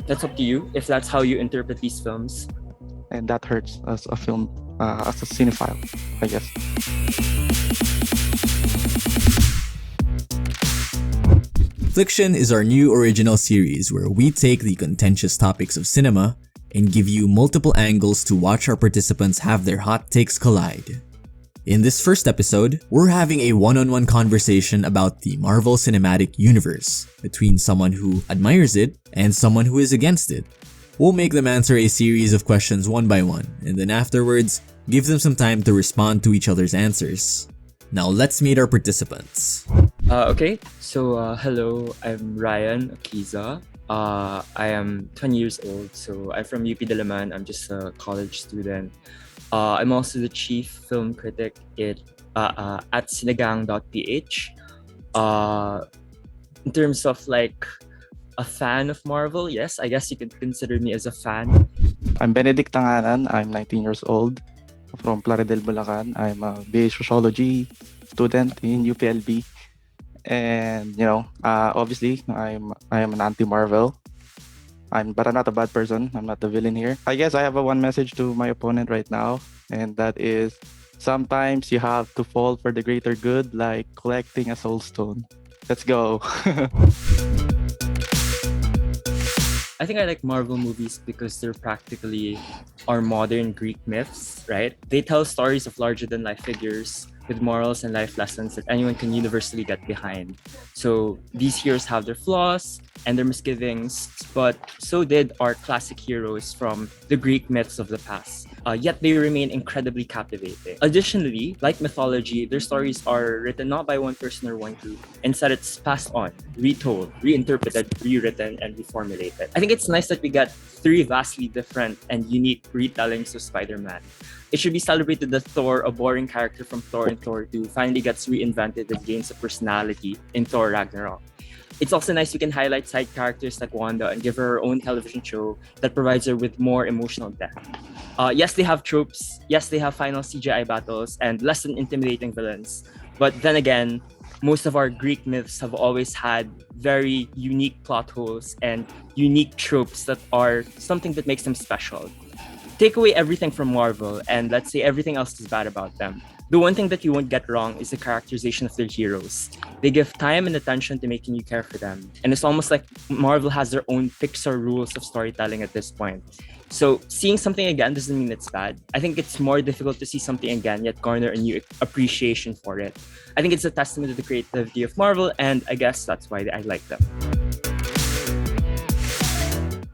That's up to you if that's how you interpret these films. And that hurts as a film, as a cinephile, I guess. Flicktion is our new original series where we take the contentious topics of cinema and give you multiple angles to watch our participants have their hot takes collide. In this first episode, we're having a one-on-one conversation about the Marvel Cinematic Universe between someone who admires it and someone who is against it. We'll make them answer a series of questions one by one, and then afterwards, give them some time to respond to each other's answers. Now let's meet our participants. Okay, so hello, I'm Ryan Oquiza. I am 20 years old, so I'm from UP Diliman. I'm just a college student. I'm also the chief film critic at sinegang.ph. In terms of like a fan of Marvel, yes, I guess you could consider me as a fan. I'm Benedick Danganan. I'm 19 years old from Plaridel, Bulacan. I'm a BA Sociology student in UPLB. And, obviously, I am an anti-Marvel. But I'm not a bad person. I'm not the villain here. I guess I have one message to my opponent right now, and that is sometimes you have to fall for the greater good, like collecting a soul stone. Let's go. I think I like Marvel movies because they're practically our modern Greek myths, right? They tell stories of larger-than-life figures with morals and life lessons that anyone can universally get behind. So these heroes have their flaws and their misgivings, but so did our classic heroes from the Greek myths of the past. Yet they remain incredibly captivating. Additionally, like mythology, their stories are written not by one person or one group. Instead, it's passed on, retold, reinterpreted, rewritten, and reformulated. I think it's nice that we got 3 vastly different and unique retellings of Spider-Man. It should be celebrated that Thor, a boring character from Thor and Thor 2, finally gets reinvented and gains a personality in Thor Ragnarok. It's also nice we can highlight side characters like Wanda and give her her own television show that provides her with more emotional depth. Yes, they have tropes. Yes, they have final CGI battles and less than intimidating villains. But then again, most of our Greek myths have always had very unique plot holes and unique tropes that are something that makes them special. Take away everything from Marvel and let's say everything else is bad about them. The one thing that you won't get wrong is the characterization of their heroes. They give time and attention to making you care for them. And it's almost like Marvel has their own Pixar rules of storytelling at this point. So seeing something again doesn't mean it's bad. I think it's more difficult to see something again yet garner a new appreciation for it. I think it's a testament to the creativity of Marvel, and I guess that's why I like them.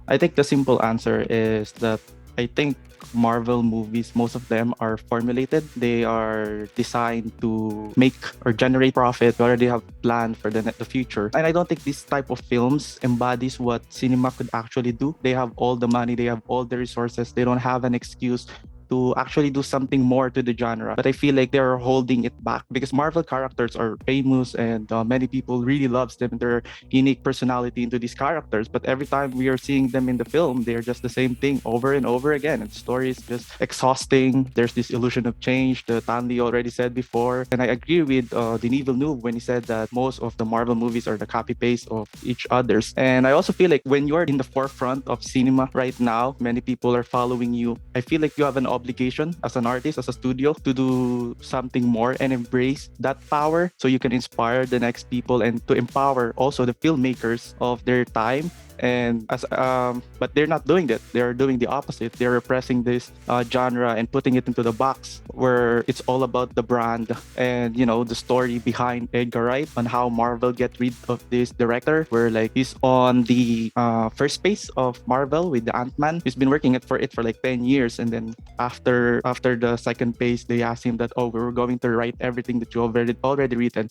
I think the simple answer is that I think Marvel movies, most of them are formulated. They are designed to make or generate profit. They already have planned for the future. And I don't think this type of films embodies what cinema could actually do. They have all the money, they have all the resources. They don't have an excuse to actually do something more to the genre. But I feel like they're holding it back because Marvel characters are famous and many people really loves them, their unique personality into these characters. But every time we are seeing them in the film, they're just the same thing over and over again. And the story is just exhausting. There's this illusion of change that Tandy already said before. And I agree with Denis Villeneuve when he said that most of the Marvel movies are the copy-paste of each other's. And I also feel like when you're in the forefront of cinema right now, many people are following you. I feel like you have an obligation as an artist, as a studio, to do something more and embrace that power so you can inspire the next people and to empower also the filmmakers of their time. And but they're not doing that. They're doing the opposite. They're repressing this genre and putting it into the box where it's all about the brand and the story behind Edgar Wright on how Marvel get rid of this director. Where like he's on the first phase of Marvel with the Ant-Man. He's been working for it for like 10 years, and then after the second phase, they asked him that, we're going to write everything that you already written.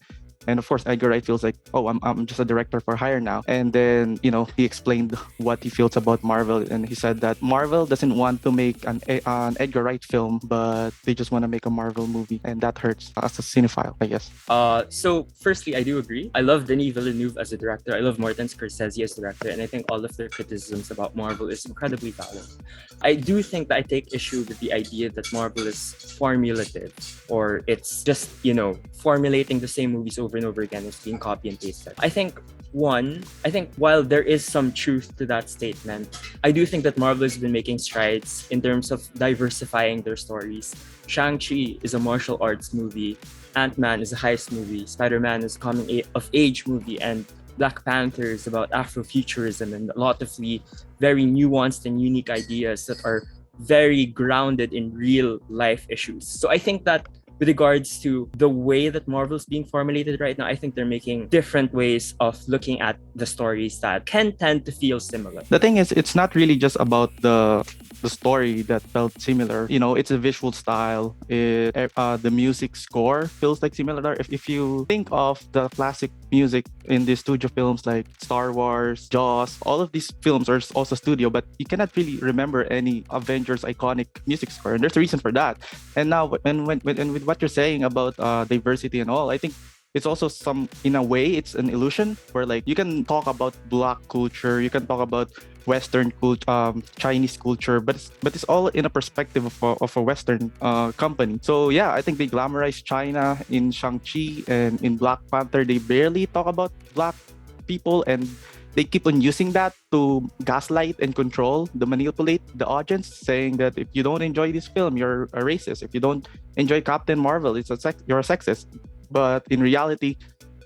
And of course, Edgar Wright feels like, I'm just a director for hire now. And then, he explained what he feels about Marvel. And he said that Marvel doesn't want to make an Edgar Wright film, but they just want to make a Marvel movie. And that hurts as a cinephile, I guess. So firstly, I do agree. I love Denis Villeneuve as a director. I love Martin Scorsese as director. And I think all of their criticisms about Marvel is incredibly valid. I do think that I take issue with the idea that Marvel is formulative, or it's just, formulating the same movies over and over again. It's being copy and pasted. I think one, I think while there is some truth to that statement, I do think that Marvel has been making strides in terms of diversifying their stories. Shang-Chi is a martial arts movie, Ant-Man is a heist movie, Spider-Man is a of age movie, and Black Panther is about Afrofuturism and a lot of the very nuanced and unique ideas that are very grounded in real life issues. So I think that with regards to the way that Marvel's being formulated right now, I think they're making different ways of looking at the stories that can tend to feel similar. The thing is, it's not really just about the story that felt similar. You know, it's a visual style. The music score feels like similar. If you think of the classic music in the studio films like Star Wars, Jaws, all of these films are also studio, but you cannot really remember any Avengers iconic music score, and there's a reason for that. And now, and with what you're saying about diversity and all, I think it's also in a way, it's an illusion where like you can talk about Black culture, you can talk about Western culture, Chinese culture, but it's all in a perspective of a Western company. So yeah, I think they glamorize China in Shang-Chi, and in Black Panther they barely talk about Black people, and they keep on using that to gaslight and manipulate the audience, saying that if you don't enjoy this film, you're a racist. If you don't enjoy Captain Marvel, you're a sexist. But in reality,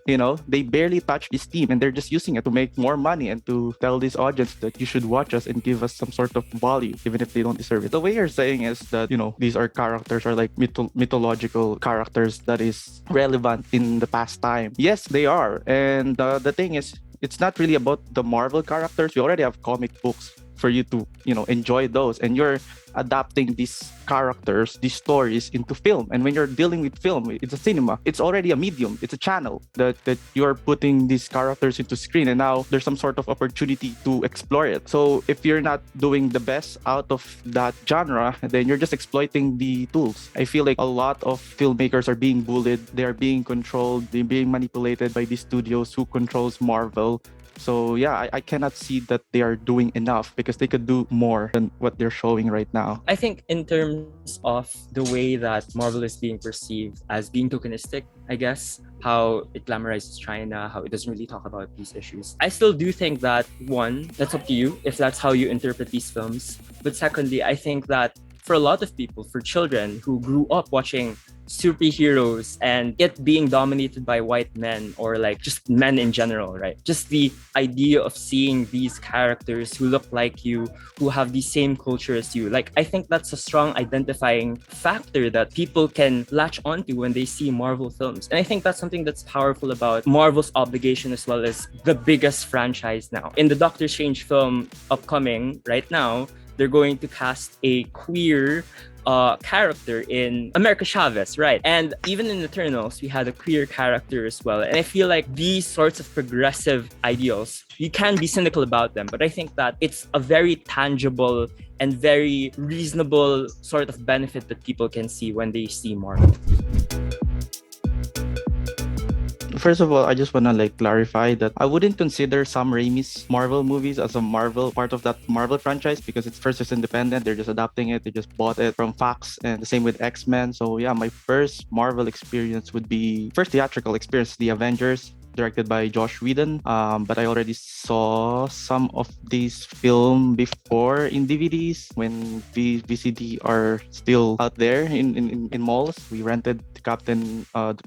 you know, they barely touch this theme, and they're just using it to make more money and to tell this audience that you should watch us and give us some sort of value, even if they don't deserve it. The way you're saying is that, you know, these are characters are like mythological characters that is relevant in the past time. Yes, they are. And the thing is, it's not really about the Marvel characters. We already have comic books for you to, you know, enjoy those, and you're adapting these characters, these stories into film. And when you're dealing with film, it's a cinema, it's already a medium, it's a channel that you're putting these characters into screen, and now there's some sort of opportunity to explore it. So if you're not doing the best out of that genre, then you're just exploiting the tools. I feel like a lot of filmmakers are being bullied, they're being controlled, they're being manipulated by these studios who controls Marvel. So yeah, I cannot see that they are doing enough, because they could do more than what they're showing right now. I think in terms of the way that Marvel is being perceived as being tokenistic, I guess, how it glamorizes China, how it doesn't really talk about these issues. I still do think that, one, that's up to you if that's how you interpret these films. But secondly, I think that for a lot of people, for children who grew up watching superheroes and it being dominated by white men, or like just men in general, right? Just the idea of seeing these characters who look like you, who have the same culture as you, like, I think that's a strong identifying factor that people can latch onto when they see Marvel films. And I think that's something that's powerful about Marvel's obligation as well as the biggest franchise now. In the Doctor Strange film upcoming right now, they're going to cast a queer character in America Chavez, right? And even in Eternals, we had a queer character as well. And I feel like these sorts of progressive ideals, you can be cynical about them, but I think that it's a very tangible and very reasonable sort of benefit that people can see when they see Marvel. First of all, I just want to like clarify that I wouldn't consider Sam Raimi's Marvel movies as a Marvel part of that Marvel franchise, because it's first, it's independent. They're just adapting it. They just bought it from Fox, and the same with X-Men. So yeah, my first Marvel experience would be first theatrical experience, The Avengers, directed by Josh Whedon. But I already saw some of these film before in DVDs when VCD are still out there in malls. We rented Captain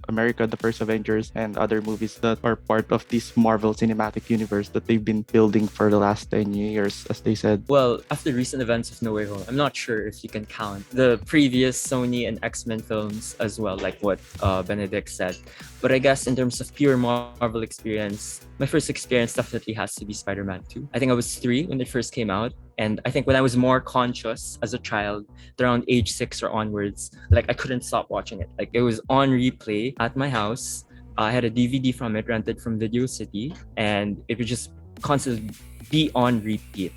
America, the First Avengers, and other movies that are part of this Marvel Cinematic Universe that they've been building for the last 10 years, as they said. Well, after recent events of No Way Home, I'm not sure if you can count the previous Sony and X-Men films as well, like what Benedick said. But I guess in terms of pure Marvel experience, my first experience definitely has to be Spider-Man 2. I think I was 3 when it first came out. And I think when I was more conscious as a child, around age 6 or onwards, like I couldn't stop watching it. Like it was on replay at my house. I had a DVD from it rented from Video City, and it would just constantly be on repeat.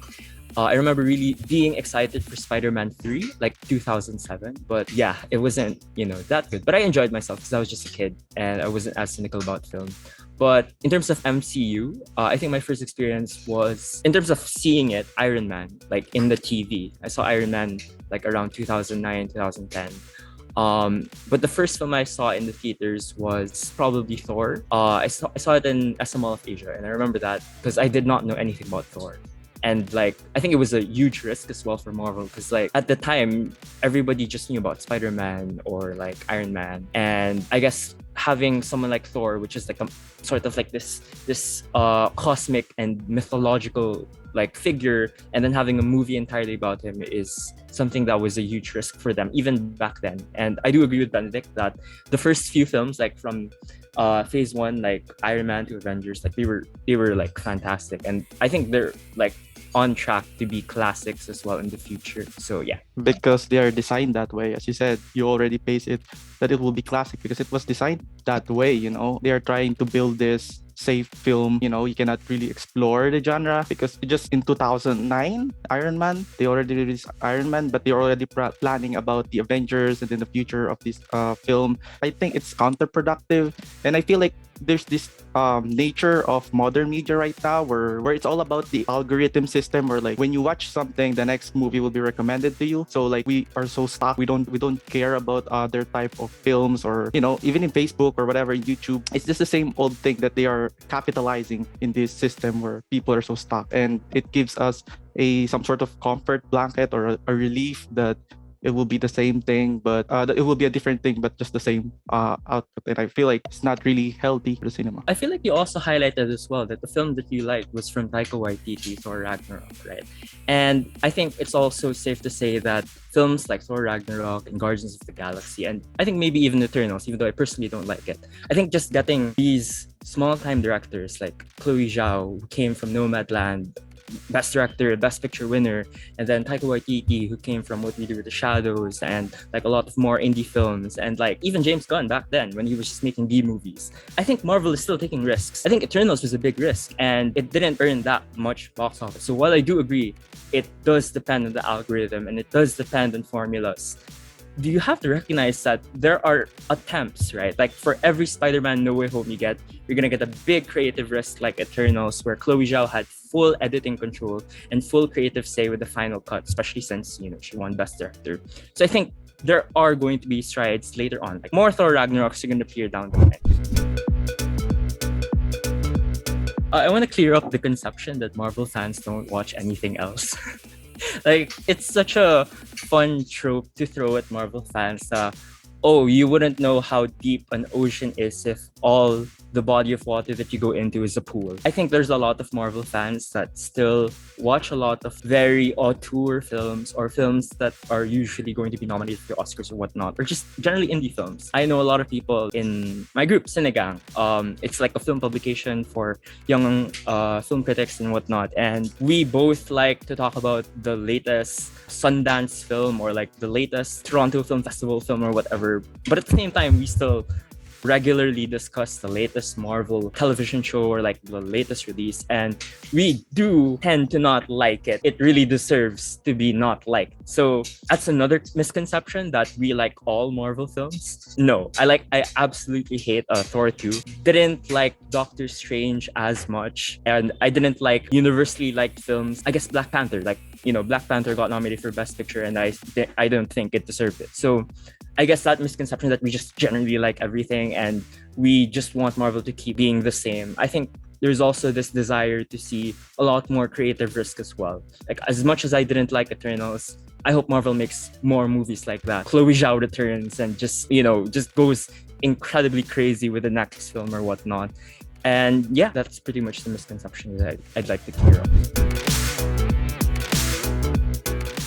I remember really being excited for Spider-Man 3, like 2007. But yeah, it wasn't, that good. But I enjoyed myself because I was just a kid and I wasn't as cynical about film. But in terms of MCU, I think my first experience was, in terms of seeing it, Iron Man, like in the TV. I saw Iron Man like around 2009, 2010. But the first film I saw in the theaters was probably Thor. I saw it in SM Mall of Asia, and I remember that because I did not know anything about Thor. And like, I think it was a huge risk as well for Marvel because like at the time, everybody just knew about Spider-Man or like Iron Man. And I guess having someone like Thor, which is like a sort of like this cosmic and mythological like figure, and then having a movie entirely about him is something that was a huge risk for them even back then. And I do agree with Benedict that the first few films, like from phase one, like Iron Man to Avengers, like they were like fantastic, and I think they're like on track to be classics as well in the future. So yeah. Because they are designed that way. As you said, you already base it that it will be classic because it was designed that way, you know. They are trying to build this safe film, you know. You cannot really explore the genre because just in 2009 Iron Man, they already released Iron Man, but they're already planning about the Avengers and then the future of this film. I think it's counterproductive, and I feel like there's this nature of modern media right now where it's all about the algorithm system, where like when you watch something, the next movie will be recommended to you. So like we are so stuck, we don't care about other type of films, or you know, even in Facebook or whatever, in YouTube, it's just the same old thing that they are capitalizing in this system where people are so stuck. And it gives us some sort of comfort blanket or a relief that it will be the same thing, but it will be a different thing, but just the same output. And I feel like it's not really healthy for the cinema. I feel like you also highlighted as well that the film that you liked was from Taika Waititi, Thor Ragnarok, right? And I think it's also safe to say that films like Thor Ragnarok and Guardians of the Galaxy, and I think maybe even Eternals, even though I personally don't like it, I think just getting these small-time directors like Chloe Zhao, who came from Nomadland, Best Director, Best Picture winner, and then Taika Waititi, who came from What We Do with the Shadows and like a lot of more indie films, and like even James Gunn back then when he was just making B movies. I think Marvel is still taking risks. I think Eternals was a big risk and it didn't earn that much box office. So while I do agree, it does depend on the algorithm and it does depend on formulas. Do you have to recognize that there are attempts, right? Like for every Spider-Man No Way Home you get, you're gonna get a big creative risk like Eternals, where Chloe Zhao had full editing control and full creative say with the final cut, especially since, you know, she won Best Director. So I think there are going to be strides later on. Like more Thor Ragnaroks are gonna appear down the line. I want to clear up the conception that Marvel fans don't watch anything else. Like, it's such a fun trope to throw at Marvel fans. Oh, you wouldn't know how deep an ocean is if all the body of water that you go into is a pool. I think there's a lot of Marvel fans that still watch a lot of very auteur films or films that are usually going to be nominated for Oscars or whatnot, or just generally indie films. I know a lot of people in my group, Sinegang. It's like a film publication for young film critics and whatnot. And we both like to talk about the latest Sundance film or like the latest Toronto Film Festival film or whatever. But at the same time, we still regularly discuss the latest Marvel television show or like the latest release, and we do tend to not like it. It really deserves to be not liked. So that's another misconception, that we like all Marvel films. No, I absolutely hate Thor 2. Didn't like Doctor Strange as much, and I didn't like universally liked films. I guess Black Panther, like, you know, Black Panther got nominated for Best Picture and I don't think it deserved it. So I guess that misconception that we just generally like everything and we just want Marvel to keep being the same. I think there's also this desire to see a lot more creative risk as well. Like, as much as I didn't like Eternals, I hope Marvel makes more movies like that. Chloe Zhao returns and just, you know, just goes incredibly crazy with the next film or whatnot. And yeah, that's pretty much the misconception that I'd like to clear up.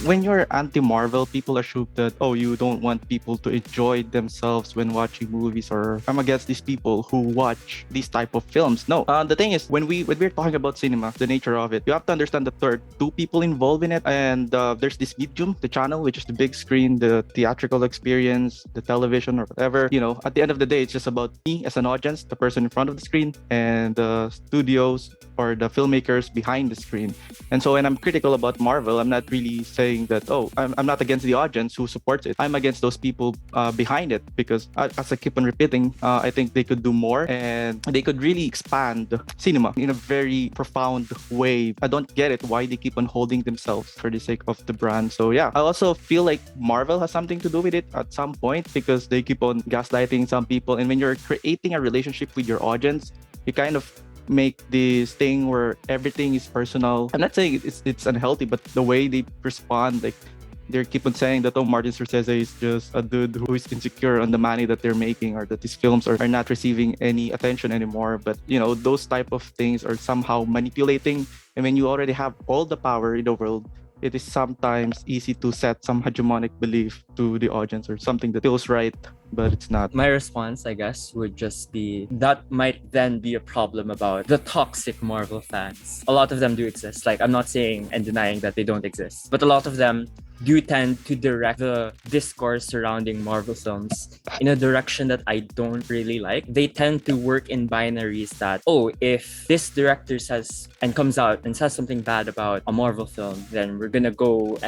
When you're anti-Marvel, people assume that, oh, you don't want people to enjoy themselves when watching movies, or I'm against these people who watch these type of films. No, the thing is, when we're talking about cinema, the nature of it, you have to understand that there are two people involved in it, and there's this medium, the channel, which is the big screen, the theatrical experience, the television or whatever. You know, at the end of the day, it's just about me as an audience, the person in front of the screen, and the studios or the filmmakers behind the screen. And so when I'm critical about Marvel, I'm not really saying saying that, oh, I'm not against the audience who supports it. I'm against those people behind it, because as I keep on repeating, I think they could do more, and they could really expand cinema in a very profound way. I don't get it why they keep on holding themselves for the sake of the brand. So yeah, I also feel like Marvel has something to do with it at some point, because they keep on gaslighting some people. And when you're creating a relationship with your audience, you kind of make this thing where everything is personal. I'm not saying it's unhealthy, but the way they respond, like they keep on saying that, oh, Martin Scorsese is just a dude who is insecure on the money that they're making, or that his films are not receiving any attention anymore. But those type of things are somehow manipulating. And when you already have all the power in the world, it is sometimes easy to set some hegemonic belief to the audience, or something that feels right, but it's not. My response, I guess, would just be that might then be a problem about the toxic Marvel fans. A lot of them do exist. Like, I'm not saying and denying that they don't exist, but a lot of them do tend to direct the discourse surrounding Marvel films in a direction that I don't really like. They tend to work in binaries that, oh, if this director says and comes out and says something bad about a Marvel film, then we're gonna go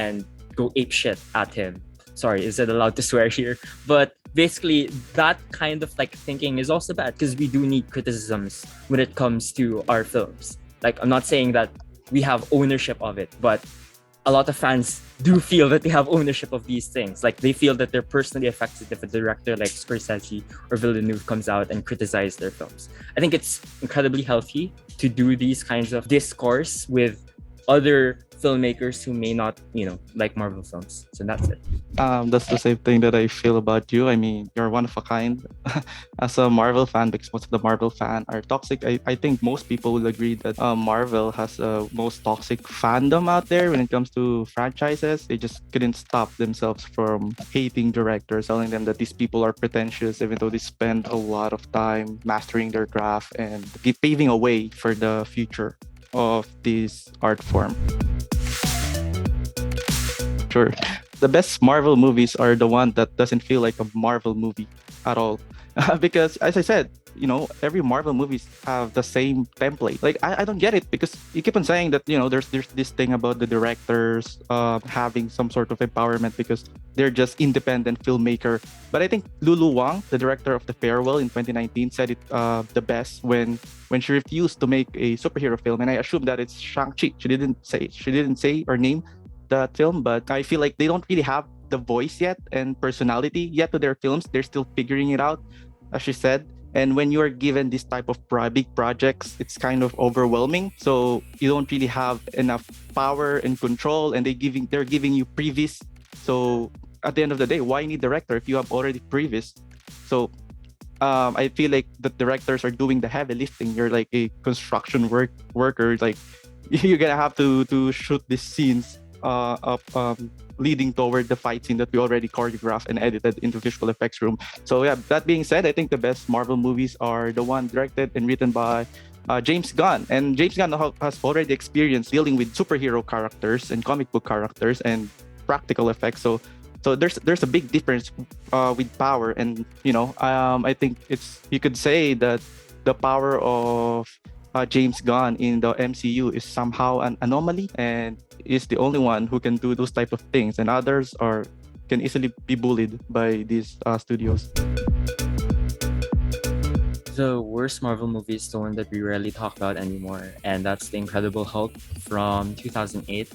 ape shit at him. Sorry, is it allowed to swear here? But basically, that kind of like thinking is also bad, because we do need criticisms when it comes to our films. Like, I'm not saying that we have ownership of it, but a lot of fans do feel that they have ownership of these things. Like, they feel that they're personally affected if a director like Scorsese or Villeneuve comes out and criticizes their films. I think it's incredibly healthy to do these kinds of discourse with other filmmakers who may not, like Marvel films. So that's it. That's the same thing that I feel about you. I mean, you're one of a kind as a Marvel fan, because most of the Marvel fan are toxic. I think most people will agree that Marvel has the most toxic fandom out there when it comes to franchises. They just couldn't stop themselves from hating directors, telling them that these people are pretentious, even though they spend a lot of time mastering their craft and paving a way for the future of this art form. Sure. The best Marvel movies are the one that doesn't feel like a Marvel movie at all. Because as I said, every Marvel movies have the same template. Like, I don't get it, because you keep on saying that, there's this thing about the directors having some sort of empowerment because they're just independent filmmaker. But I think Lulu Wang, the director of The Farewell in 2019, said it the best when she refused to make a superhero film. And I assume that it's Shang-Chi. She didn't say or name that film, but I feel like they don't really have the voice yet and personality yet to their films. They're still figuring it out, as she said. And when you're given this type of big projects, it's kind of overwhelming. So you don't really have enough power and control, and they're giving you previs. So at the end of the day, why need director if you have already previs? So I feel like the directors are doing the heavy lifting. You're like a construction worker. Like, you're gonna have to shoot these scenes leading toward the fight scene that we already choreographed and edited into visual effects room. So yeah, that being said, I think the best Marvel movies are the one directed and written by James Gunn. And James Gunn has already experienced dealing with superhero characters and comic book characters and practical effects. So there's a big difference with power. And I think you could say that the power of James Gunn in the MCU is somehow an anomaly, and is the only one who can do those type of things, and others can easily be bullied by these studios. The worst Marvel movie is the one that we rarely talk about anymore, and that's The Incredible Hulk from 2008.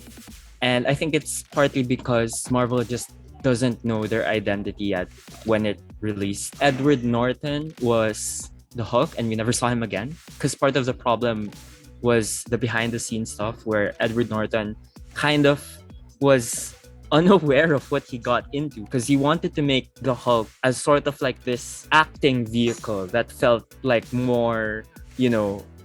And I think it's partly because Marvel just doesn't know their identity yet when it released. Edward Norton was the Hulk, and we never saw him again, because part of the problem was the behind the scenes stuff, where Edward Norton kind of was unaware of what he got into, because he wanted to make the Hulk as sort of like this acting vehicle that felt like more,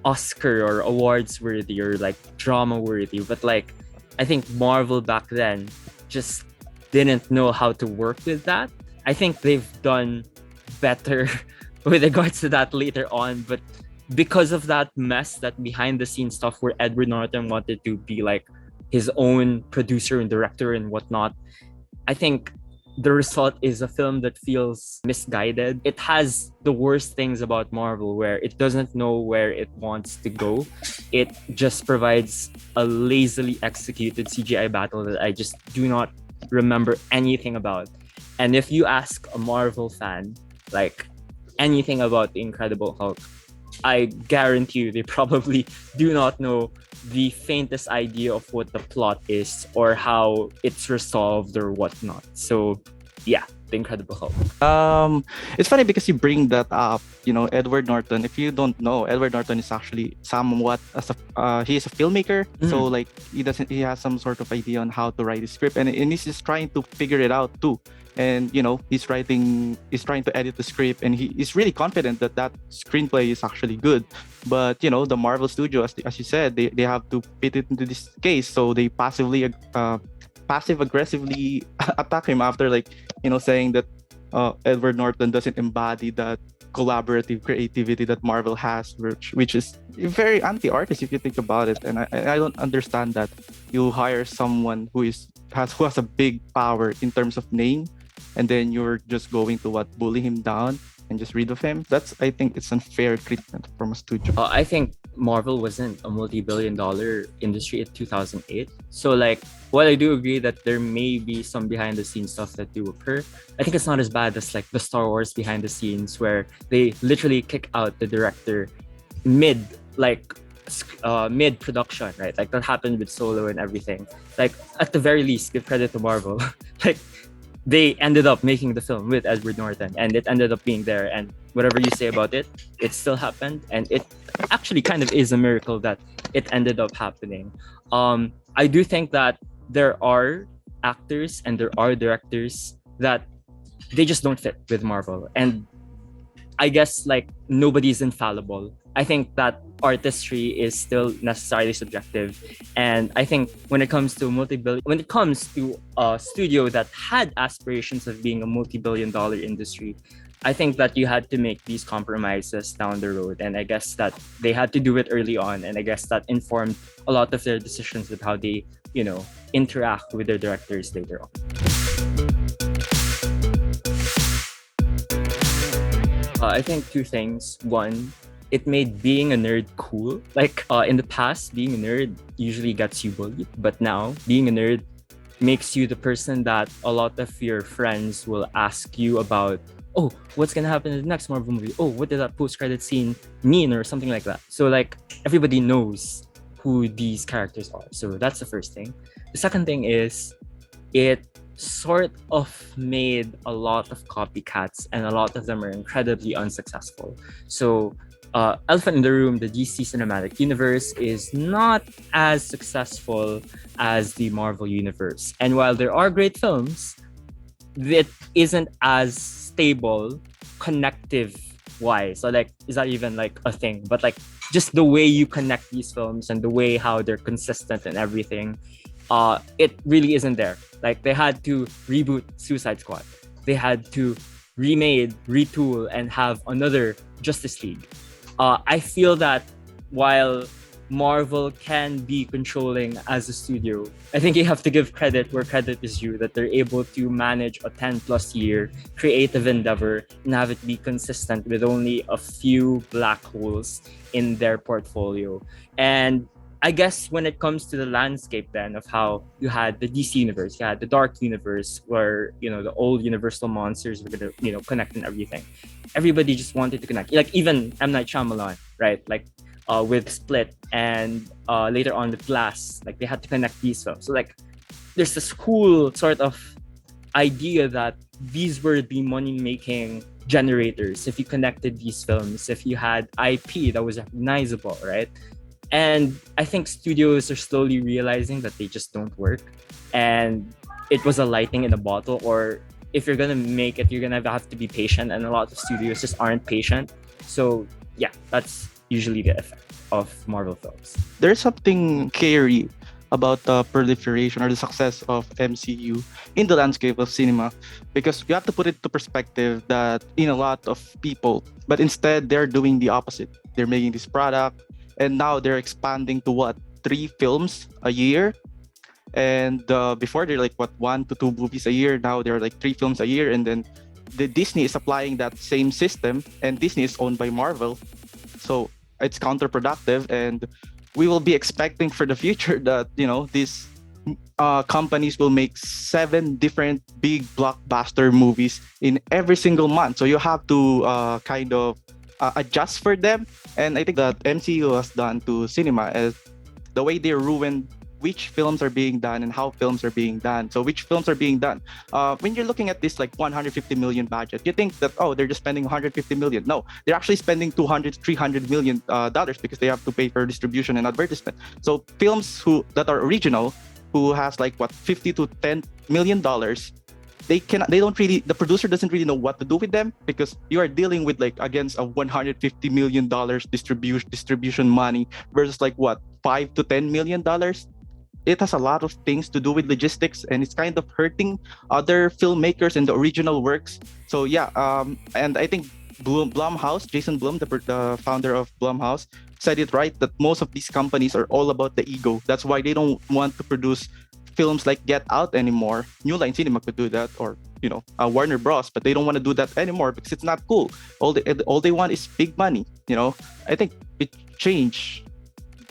Oscar or awards worthy or like drama worthy. But like, I think Marvel back then just didn't know how to work with that. I think they've done better with regards to that later on, but because of that mess, that behind the scenes stuff where Edward Norton wanted to be like his own producer and director and whatnot, I think the result is a film that feels misguided. It has the worst things about Marvel where it doesn't know where it wants to go. It just provides a lazily executed CGI battle that I just do not remember anything about. And if you ask a Marvel fan, like anything about the Incredible Hulk, I guarantee you they probably do not know the faintest idea of what the plot is or how it's resolved or whatnot. So, yeah, The Incredible Hulk. It's funny because you bring that up. Edward Norton. If you don't know, Edward Norton is actually somewhat he is a filmmaker. So like he has some sort of idea on how to write a script, and he's just trying to figure it out too. And he's trying to edit the script, and he is really confident that that screenplay is actually good. But the Marvel studio, as you said, they have to fit it into this case, so they passive aggressively attack him after saying that Edward Norton doesn't embody that collaborative creativity that Marvel has, which is very anti-artist if you think about it. And I don't understand that you hire someone who has a big power in terms of name, and then you're just going to bully him down and just rid of him. I think it's unfair treatment from a studio. I think Marvel wasn't a multi-billion-dollar industry in 2008. So while I do agree that there may be some behind-the-scenes stuff that do occur, I think it's not as bad as the Star Wars behind-the-scenes where they literally kick out the director mid production, right? That happened with Solo and everything. At the very least, give credit to Marvel. They ended up making the film with Edward Norton, and it ended up being there. And whatever you say about it, it still happened, and it actually kind of is a miracle that it ended up happening. I do think that there are actors and there are directors that they just don't fit with Marvel, and I guess nobody's infallible. I think that artistry is still necessarily subjective, and I think when it comes to a studio that had aspirations of being a multi-billion-dollar industry, I think that you had to make these compromises down the road, and I guess that they had to do it early on, and I guess that informed a lot of their decisions with how they, interact with their directors later on. I think two things. One, it made being a nerd cool. In the past, being a nerd usually gets you bullied, but now being a nerd makes you the person that a lot of your friends will ask you about. Oh, what's gonna happen in the next Marvel movie? Oh, what did that post-credit scene mean, or something like that? So everybody knows who these characters are. So that's the first thing. The second thing is it sort of made a lot of copycats, and a lot of them are incredibly unsuccessful. So elephant in the room, the DC cinematic universe is not as successful as the Marvel universe. And while there are great films, it isn't as stable connective wise. So is that even a thing? But just the way you connect these films and the way how they're consistent and everything, it really isn't there. They had to reboot Suicide Squad. They had to retool, and have another Justice League. I feel that while Marvel can be controlling as a studio, I think you have to give credit where credit is due, that they're able to manage a 10+ year creative endeavor and have it be consistent with only a few black holes in their portfolio. And I guess when it comes to the landscape then of how you had the DC universe, you had the Dark Universe where, the old Universal monsters were going to, connect and everything. Everybody just wanted to connect. Even M. Night Shyamalan, right? With Split and later on with Glass, they had to connect these films. So there's this cool sort of idea that these were the money-making generators if you connected these films, if you had IP that was recognizable, right? And I think studios are slowly realizing that they just don't work. And it was a lightning in a bottle, or if you're going to make it, you're going to have to be patient. And a lot of studios just aren't patient. So yeah, that's usually the effect of Marvel films. There's something scary about the proliferation or the success of MCU in the landscape of cinema, because you have to put it to perspective that in a lot of people, but instead they're doing the opposite. They're making this product, and now they're expanding to 3 films a year. And before they're like what 1 to 2 movies a year. Now they're like 3 films a year, and then the Disney is applying that same system, and Disney is owned by Marvel, so it's counterproductive. And we will be expecting for the future that these companies will make 7 different big blockbuster movies in every single month. So you have to kind of adjust for them. And I think that MCU has done to cinema is the way they ruin which films are being done and how films are being done. So which films are being done? When you're looking at this like 150 million budget, you think that they're just spending 150 million. No, they're actually spending 200-300 million dollars because they have to pay for distribution and advertisement. So films that are original, who has like what 50 to 10 million dollars, they don't really, the producer doesn't really know what to do with them, because you are dealing with like against a 150 million dollars distribution money versus like what 5 to 10 million dollars. It has a lot of things to do with logistics, and it's kind of hurting other filmmakers in the original works. So yeah, and I think Blumhouse, Jason Blum, the founder of Blumhouse, said it right, that most of these companies are all about the ego. That's why they don't want to produce films like Get Out anymore. New Line Cinema could do that, or Warner Bros, but they don't want to do that anymore because it's not cool. All they want is big money. I think it changed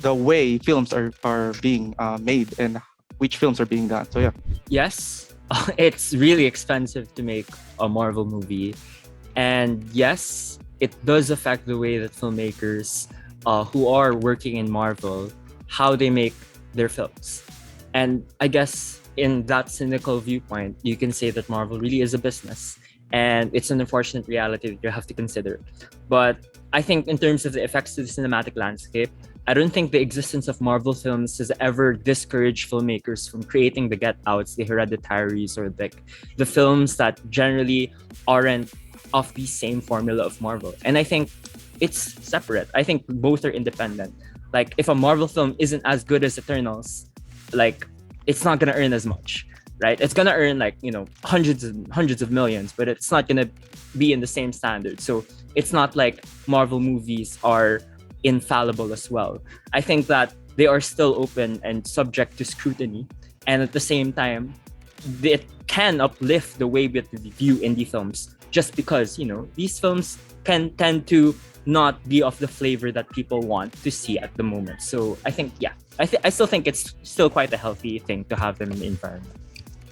the way films are being made and which films are being done. So yeah. Yes, it's really expensive to make a Marvel movie. And yes, it does affect the way that filmmakers who are working in Marvel, how they make their films. And I guess in that cynical viewpoint, you can say that Marvel really is a business. And it's an unfortunate reality that you have to consider. But I think in terms of the effects to the cinematic landscape, I don't think the existence of Marvel films has ever discouraged filmmakers from creating the Get Outs, the Hereditaries, or the films that generally aren't of the same formula of Marvel. And I think it's separate. I think both are independent. Like if a Marvel film isn't as good as Eternals, like it's not gonna earn as much, right? It's gonna earn like hundreds and hundreds of millions, but it's not gonna be in the same standard. So it's not like Marvel movies are infallible as well. I think that they are still open and subject to scrutiny, and at the same time, it can uplift the way we view indie films, just because these films can tend to not be of the flavor that people want to see at the moment. So I think I still think it's still quite a healthy thing to have them in the environment.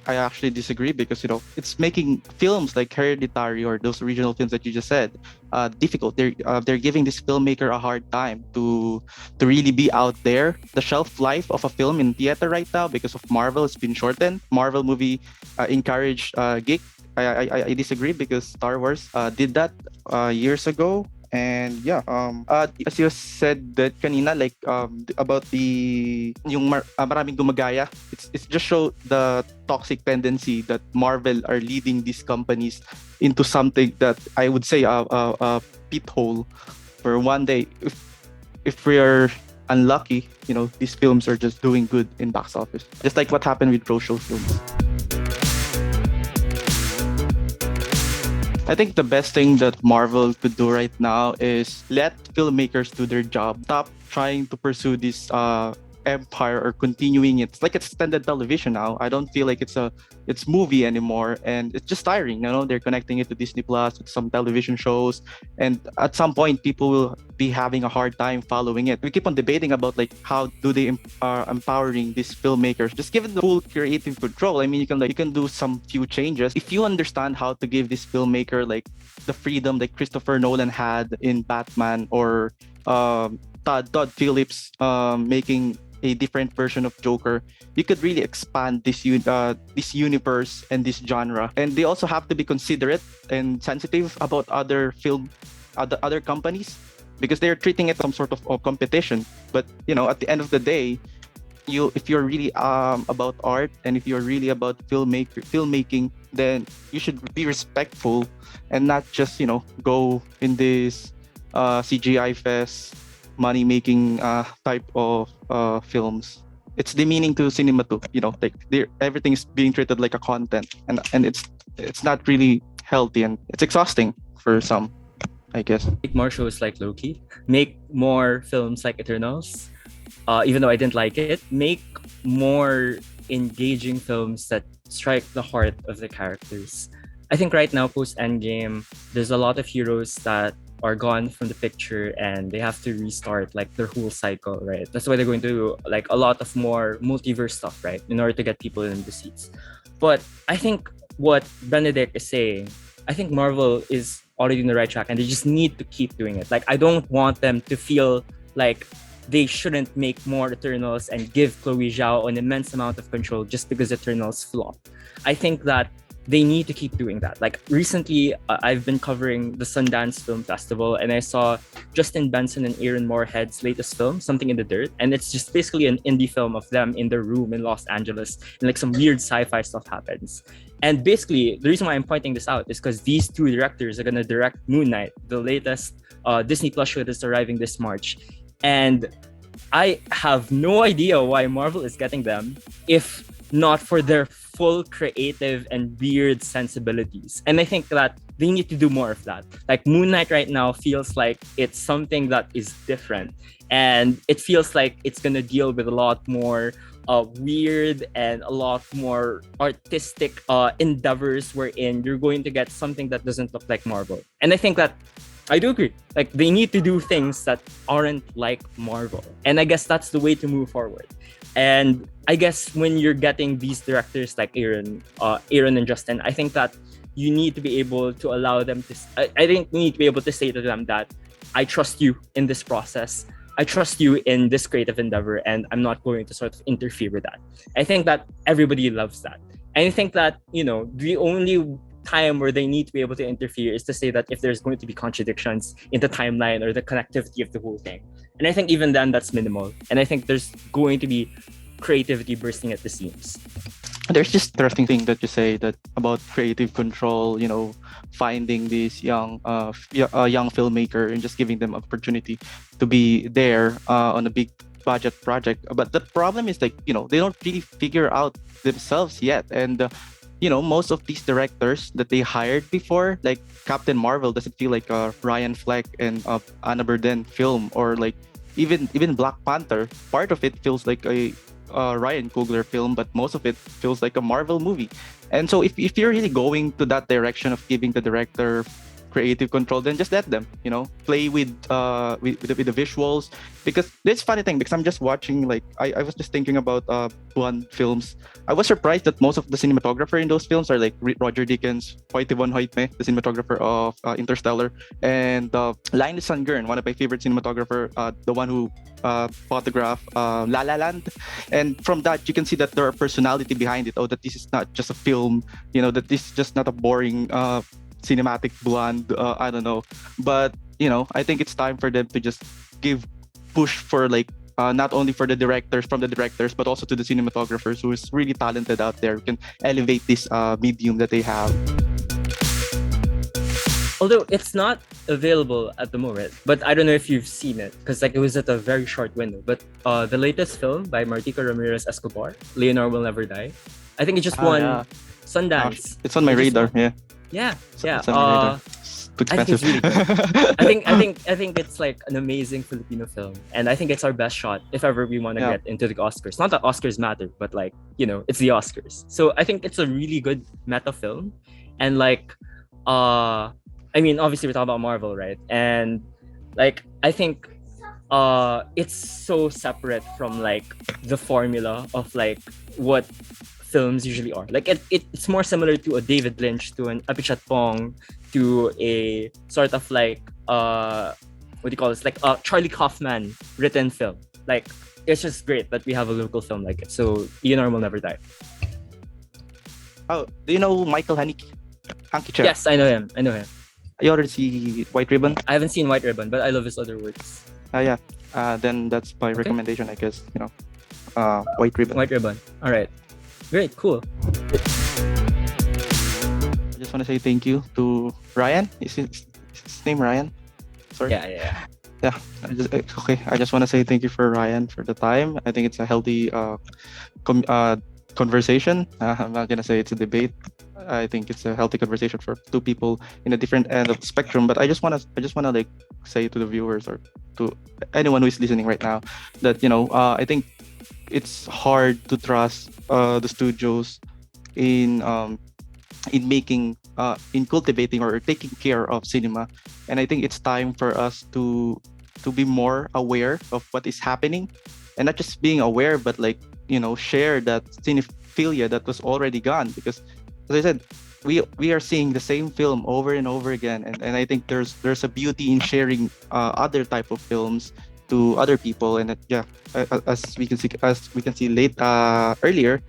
I actually disagree, because it's making films like Hereditary or those original films that you just said difficult. They're giving this filmmaker a hard time to really be out there. The shelf life of a film in theater right now, because of Marvel, has been shortened. Marvel movie encourage geek. I disagree, because Star Wars did that years ago. And yeah, as you said that kanina, like about yung maraming gumagaya, it's just show the toxic tendency that Marvel are leading these companies into something that I would say a pit hole, for one day if we are unlucky, these films are just doing good in box office, just like what happened with pro show films. I think the best thing that Marvel could do right now is let filmmakers do their job. Stop trying to pursue this empire or continuing it. It's like extended television now. I don't feel like it's movie anymore, and it's just tiring. They're connecting it to Disney Plus with some television shows, and at some point people will be having a hard time following it. We keep on debating about like how do they are empowering these filmmakers. Just give them the full creative control. I mean, you can do some few changes if you understand how to give this filmmaker like the freedom like Christopher Nolan had in Batman, or Todd Phillips making a different version of Joker. You could really expand this universe and this genre. And they also have to be considerate and sensitive about other companies, because they're treating it some sort of competition. But at the end of the day, if you're really about art, and if you're really about filmmaking, then you should be respectful and not just go in this CGI fest money making type of films. It's demeaning to cinema too. Like everything is being treated like a content, and it's not really healthy, and it's exhausting for some, I guess. Make more shows like Loki. Make more films like Eternals. Even though I didn't like it, make more engaging films that strike the heart of the characters. I think right now, post Endgame, there's a lot of heroes that are gone from the picture and they have to restart like their whole cycle, right? That's why they're going to do like a lot of more multiverse stuff, right? In order to get people in the seats. But I think what Benedict is saying, I think Marvel is already in the right track and they just need to keep doing it. Like, I don't want them to feel like they shouldn't make more Eternals and give Chloe Zhao an immense amount of control just because Eternals flopped. I think that they need to keep doing that. Like recently, I've been covering the Sundance Film Festival and I saw Justin Benson and Aaron Moorhead's latest film, Something in the Dirt. And it's just basically an indie film of them in their room in Los Angeles. And like some weird sci-fi stuff happens. And basically, the reason why I'm pointing this out is because these two directors are going to direct Moon Knight, the latest Disney Plus show that's arriving this March. And I have no idea why Marvel is getting them if not for their full creative and weird sensibilities. And I think that they need to do more of that. Like Moon Knight right now feels like it's something that is different. And it feels like it's going to deal with a lot more weird and a lot more artistic endeavors wherein you're going to get something that doesn't look like Marvel. And I think that I do agree. Like they need to do things that aren't like Marvel. And I guess that's the way to move forward. And I guess when you're getting these directors like Aaron and Justin, I think that you need to be able to allow them to, I think you need to be able to say to them that I trust you in this process. I trust you in this creative endeavor and I'm not going to sort of interfere with that. I think that everybody loves that. And I think that, you know, the only time where they need to be able to interfere is to say that if there's going to be contradictions in the timeline or the connectivity of the whole thing. And I think even then that's minimal. And I think there's going to be creativity bursting at the seams. There's just interesting thing that you say that about creative control, you know, finding this young filmmaker and just giving them opportunity to be there on a big budget project. But the problem is like, you know, they don't really figure out themselves yet. And you know, most of these directors that they hired before, like Captain Marvel, doesn't feel like a Ryan Fleck and Anna Bourdain film, or like even Black Panther. Part of it feels like a Ryan Coogler film, but most of it feels like a Marvel movie. And so if you're really going to that direction of giving the director creative control, then just let them, you know, play with the visuals. Because this funny thing, because I'm just watching, like I was just thinking about one films. I was surprised that most of the cinematographer in those films are like Roger Deakins, Hoyte van Hoytme, the cinematographer of Interstellar, and Linus Sandgren, one of my favorite cinematographer, the one who photographed La La Land. And from that, you can see that there are personality behind it. Oh, that this is not just a film, you know, that this is just not a boring cinematic blonde, I don't know. But, you know, I think it's time for them to just push for like, not only for the directors, but also to the cinematographers who is really talented out there, who can elevate this medium that they have. Although it's not available at the moment, but I don't know if you've seen it because like it was at a very short window. But the latest film by Martika Ramirez Escobar, Leonor Will Never Die, I think it just won Sundance. It's on my radar. Yeah. It's on my radar. I think it's really good. I think it's like an amazing Filipino film, and I think it's our best shot if ever we want to get into the Oscars. Not that Oscars matter, but like, you know, it's the Oscars. So I think it's a really good meta film, and like, I mean, obviously we're talking about Marvel, right? And like, I think it's so separate from like the formula of like what films usually are. Like it's more similar to a David Lynch, to an Apichat Pong, to a sort of like what do you call this? Like a Charlie Kaufman written film. Like it's just great that we have a local film like it. So Leonor Will Never Die. Oh, do you know Michael Haneke? Yes, I know him. You already see White Ribbon? I haven't seen White Ribbon, but I love his other works. Yeah. Then that's my recommendation, I guess. You know, White Ribbon. White Ribbon. All right. Great, cool. I just want to say thank you to Ryan. Is his name Ryan? Sorry. Yeah. I just want to say thank you for Ryan for the time. I think it's a healthy conversation. I'm not gonna say it's a debate. I think it's a healthy conversation for two people in a different end of the spectrum. But I just wanna like say to the viewers or to anyone who is listening right now that, you know, I think it's hard to trust the studios in making in cultivating or taking care of cinema. And I think it's time for us to be more aware of what is happening, and not just being aware, but like, share that cinephilia that was already gone. Because as I said, we are seeing the same film over and over again, and I think there's a beauty in sharing other type of films to other people. And as we can see late earlier,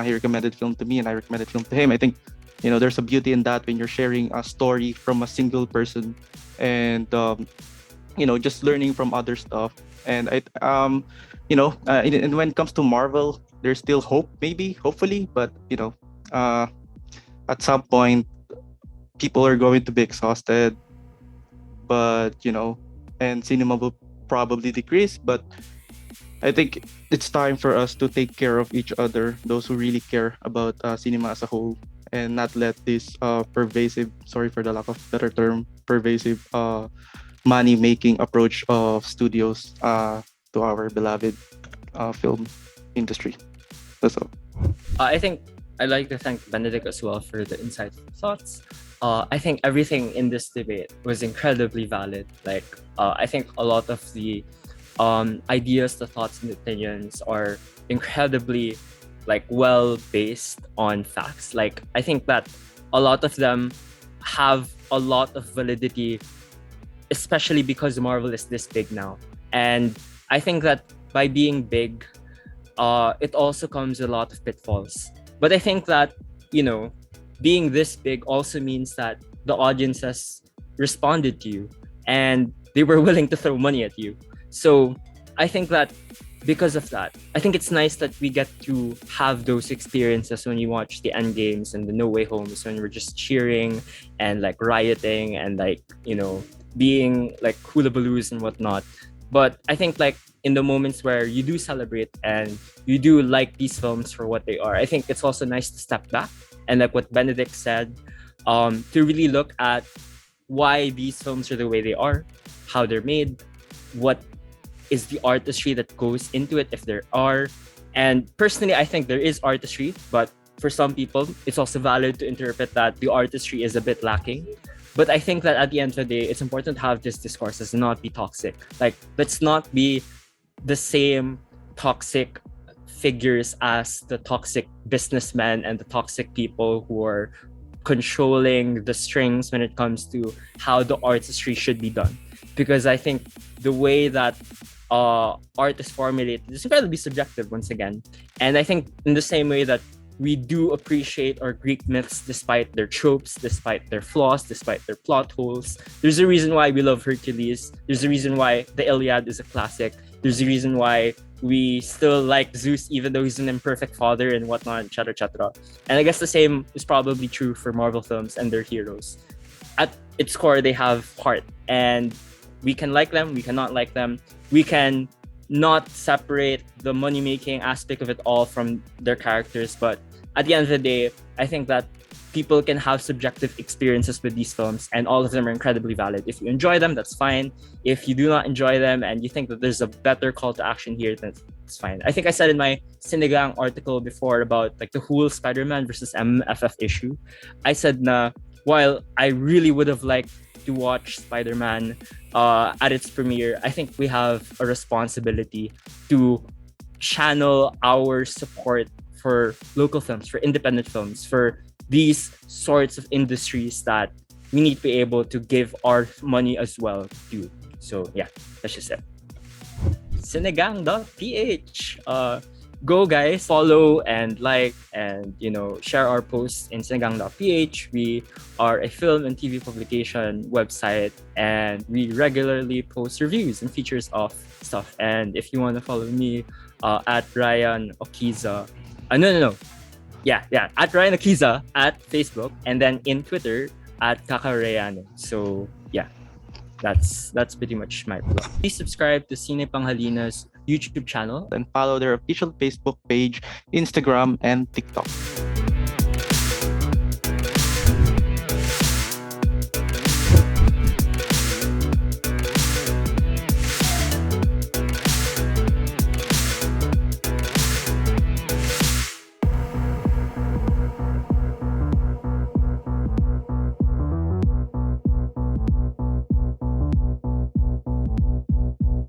he recommended film to me and I recommended film to him. I think there's a beauty in that when you're sharing a story from a single person, and just learning from other stuff. And and when it comes to Marvel, there's still hope, maybe, hopefully, but uh, at some point, people are going to be exhausted, but and cinema will probably decrease. But I think it's time for us to take care of each other, those who really care about cinema as a whole, and not let this pervasive, sorry for the lack of better term, pervasive money-making approach of studios to our beloved film industry. That's all. I think I'd like to thank Benedict as well for the insightful thoughts. I think everything in this debate was incredibly valid. Like, I think a lot of the ideas, the thoughts, and opinions are incredibly well based on facts. Like, I think that a lot of them have a lot of validity, especially because Marvel is this big now. And I think that by being big, it also comes with a lot of pitfalls. But I think that, being this big also means that the audience has responded to you and they were willing to throw money at you. So I think that because of that, I think it's nice that we get to have those experiences when you watch the End Games and the No Way Homes, when we're just cheering and rioting and being hula-baloos and whatnot. But I think in the moments where you do celebrate and you do like these films for what they are, I think it's also nice to step back and what Benedict said, to really look at why these films are the way they are, how they're made, what is the artistry that goes into it, if there are. And personally, I think there is artistry, but for some people, it's also valid to interpret that the artistry is a bit lacking. But I think that at the end of the day, it's important to have this discourse and not be toxic. Let's not be the same toxic figures as the toxic businessmen and the toxic people who are controlling the strings when it comes to how the artistry should be done. Because I think the way that art is formulated is incredibly subjective once again. And I think in the same way that we do appreciate our Greek myths despite their tropes, despite their flaws, despite their plot holes. There's a reason why we love Hercules. There's a reason why the Iliad is a classic. There's a reason why we still like Zeus, even though he's an imperfect father and whatnot, etc., etc. And I guess the same is probably true for Marvel films and their heroes. At its core, they have heart, and we can like them, we cannot like them. We can not separate the money-making aspect of it all from their characters, but at the end of the day, I think that people can have subjective experiences with these films, and all of them are incredibly valid. If you enjoy them, that's fine. If you do not enjoy them and you think that there's a better call to action here, then it's fine. I think I said in my Sinigang article before about the whole Spider-Man versus MFF issue, I said while I really would have liked to watch Spider-Man at its premiere, I think we have a responsibility to channel our support for local films, for independent films, for these sorts of industries that we need to be able to give our money as well to. So yeah, that's just it. Sinigang.ph. Go guys, follow and like and share our posts in Sinigang.ph. We are a film and TV publication website, and we regularly post reviews and features of stuff. And if you want to follow me at Ryan Oquiza, at Ryan Oquiza at Facebook, and then in Twitter at Kakareyano. So yeah, that's pretty much my blog. Please subscribe to Sinepanghalina's YouTube channel and follow their official Facebook page, Instagram, and TikTok.